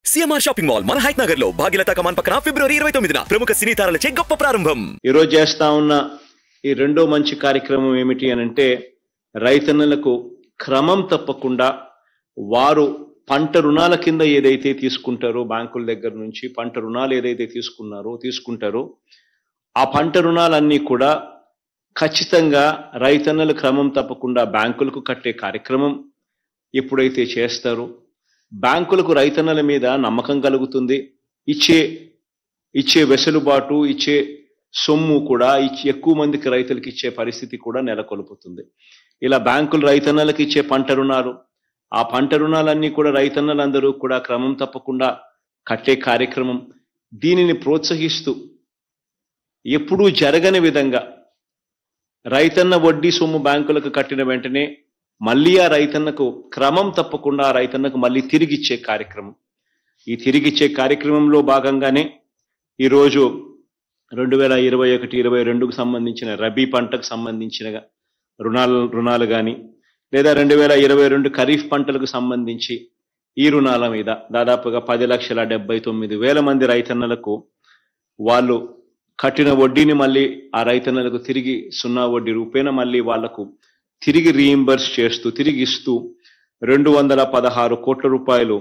CMR shopping mall మన height Nagar లో భాగ్యలతా కమాన్ పక్కన ఫిబ్రవరి 29న ప్రముఖ సినీ తారలచే గొప్ప ప్రారంభం. ఈ రోజు చేస్తా ఉన్న ఈ రెండో మంచి కార్యక్రమం ఏమిటి అనంటే రైతన్నలకు క్రమం తప్పకుండా వారు పంట రుణాల కింద ఏదైతే తీసుకుంటారో బ్యాంకుల దగ్గర నుంచి పంట రుణాలు ఏదైతే తీసుకుంటారో ఆ పంట రుణాలన్నీ కూడా ఖచ్చితంగా రైతన్నలు క్రమం తప్పకుండా బ్యాంకులకు కట్టే కార్యక్రమం ఎప్పుడైతే చేస్తారో బ్యాంకులకు రైతన్నల మీద నమ్మకం కలుగుతుంది. ఇచ్చే వెసులుబాటు ఇచ్చే సొమ్ము కూడా ఎక్కువ మందికి రైతులకు ఇచ్చే పరిస్థితి కూడా నెలకొల్పుతుంది. ఇలా బ్యాంకులు రైతన్నలకు ఇచ్చే పంట రుణాలు ఆ పంట రుణాలన్నీ కూడా రైతన్నలందరూ కూడా క్రమం తప్పకుండా కట్టే కార్యక్రమం దీనిని ప్రోత్సహిస్తూ ఎప్పుడూ జరగని విధంగా రైతన్న వడ్డీ సొమ్ము బ్యాంకులకు కట్టిన వెంటనే మళ్ళీ ఆ రైతన్నకు క్రమం తప్పకుండా ఆ రైతన్నకు మళ్ళీ తిరిగిచ్చే కార్యక్రమం. ఈ తిరిగిచ్చే కార్యక్రమంలో భాగంగానే ఈరోజు 2021-22కు సంబంధించిన రబీ పంటకు సంబంధించిన రుణాలు కానీ లేదా 2022 ఖరీఫ్ పంటలకు సంబంధించి ఈ రుణాల మీద దాదాపుగా 10,79,000 మంది రైతన్నలకు వాళ్ళు కట్టిన వడ్డీని మళ్ళీ ఆ రైతన్నలకు తిరిగి 0 వడ్డీ రూపేణ మళ్ళీ వాళ్లకు తిరిగి రీయింబర్స్ చేస్తూ తిరిగి ఇస్తూ 216 కోట్ల రూపాయలు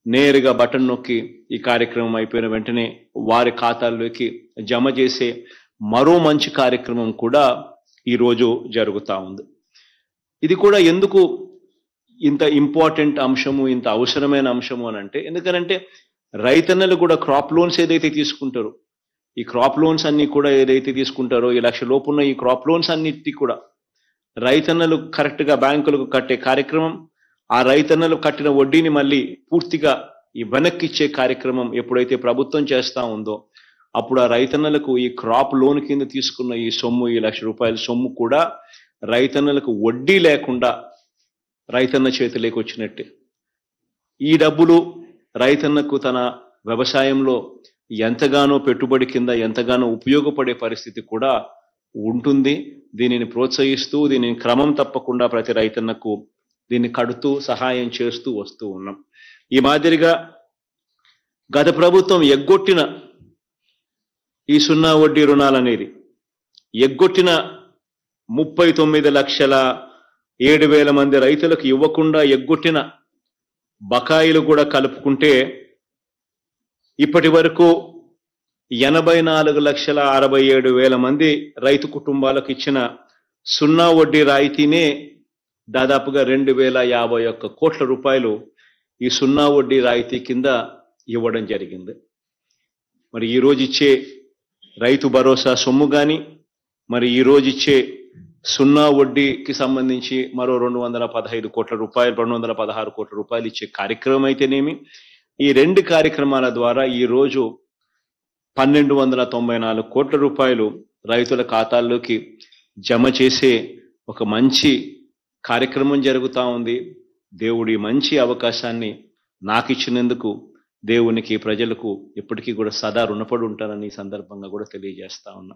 నేరుగా బటన్ నొక్కి ఈ కార్యక్రమం అయిపోయిన వెంటనే వారి ఖాతాల్లోకి జమ చేసే మరో మంచి కార్యక్రమం కూడా ఈరోజు జరుగుతూ ఉంది. ఇది కూడా ఎందుకు ఇంత ఇంపార్టెంట్ అంశము ఇంత అవసరమైన అంశము అని అంటే ఎందుకనంటే రైతన్నలు కూడా క్రాప్ లోన్స్ ఏదైతే తీసుకుంటారో ఈ క్రాప్ లోన్స్ అన్ని కూడా ఏదైతే తీసుకుంటారో ఈ 1 లక్ష లోపు ఉన్న ఈ క్రాప్ లోన్స్ అన్నిటి కూడా రైతన్నలు కరెక్ట్గా బ్యాంకులకు కట్టే కార్యక్రమం ఆ రైతన్నలు కట్టిన వడ్డీని మళ్ళీ పూర్తిగా ఈ వెనక్కి ఇచ్చే కార్యక్రమం ఎప్పుడైతే ప్రభుత్వం చేస్తా ఉందో అప్పుడు ఆ రైతన్నలకు ఈ క్రాప్ లోన్ కింద తీసుకున్న ఈ సొమ్ము ఈ 1 లక్ష రూపాయల సొమ్ము కూడా రైతన్నలకు వడ్డీ లేకుండా రైతన్న చేతిలోకి వచ్చినట్టే. ఈ డబ్బులు రైతన్నకు తన వ్యవసాయంలో ఎంతగానో పెట్టుబడి కింద ఎంతగానో ఉపయోగపడే పరిస్థితి కూడా ఉంటుంది. దీనిని ప్రోత్సహిస్తూ దీనిని క్రమం తప్పకుండా ప్రతి రైతన్నకు దీన్ని కడుతూ సహాయం చేస్తూ వస్తూ ఉన్నాం. ఈ మాదిరిగా గత ప్రభుత్వం ఎగ్గొట్టిన ఈ 0 వడ్డీ రుణాలనేది ఎగ్గొట్టిన 39,07,000 మంది రైతులకు ఇవ్వకుండా ఎగ్గొట్టిన బకాయిలు కూడా కలుపుకుంటే ఇప్పటి వరకు 84,67,000 మంది రైతు కుటుంబాలకు ఇచ్చిన 0 వడ్డీ రాయితీనే దాదాపుగా 2,051 కోట్ల రూపాయలు ఈ 0 వడ్డీ రాయితీ కింద ఇవ్వడం జరిగింది. మరి ఈరోజు ఇచ్చే రైతు భరోసా సొమ్ము కానీ మరి ఈరోజు ఇచ్చే 0 వడ్డీకి సంబంధించి మరో 215 కోట్ల రూపాయలు 216 కోట్ల రూపాయలు ఇచ్చే కార్యక్రమం అయితేనేమి ఈ 2 కార్యక్రమాల ద్వారా ఈరోజు 1,294 కోట్ల రూపాయలు రైతుల ఖాతాల్లోకి జమ చేసే ఒక మంచి కార్యక్రమం జరుగుతూ ఉంది. దేవుడి మంచి అవకాశాన్ని నాకు ఇచ్చినందుకు దేవునికి ప్రజలకు ఎప్పటికీ కూడా సదా రుణపడి ఉంటానని ఈ సందర్భంగా కూడా తెలియజేస్తా ఉన్నా.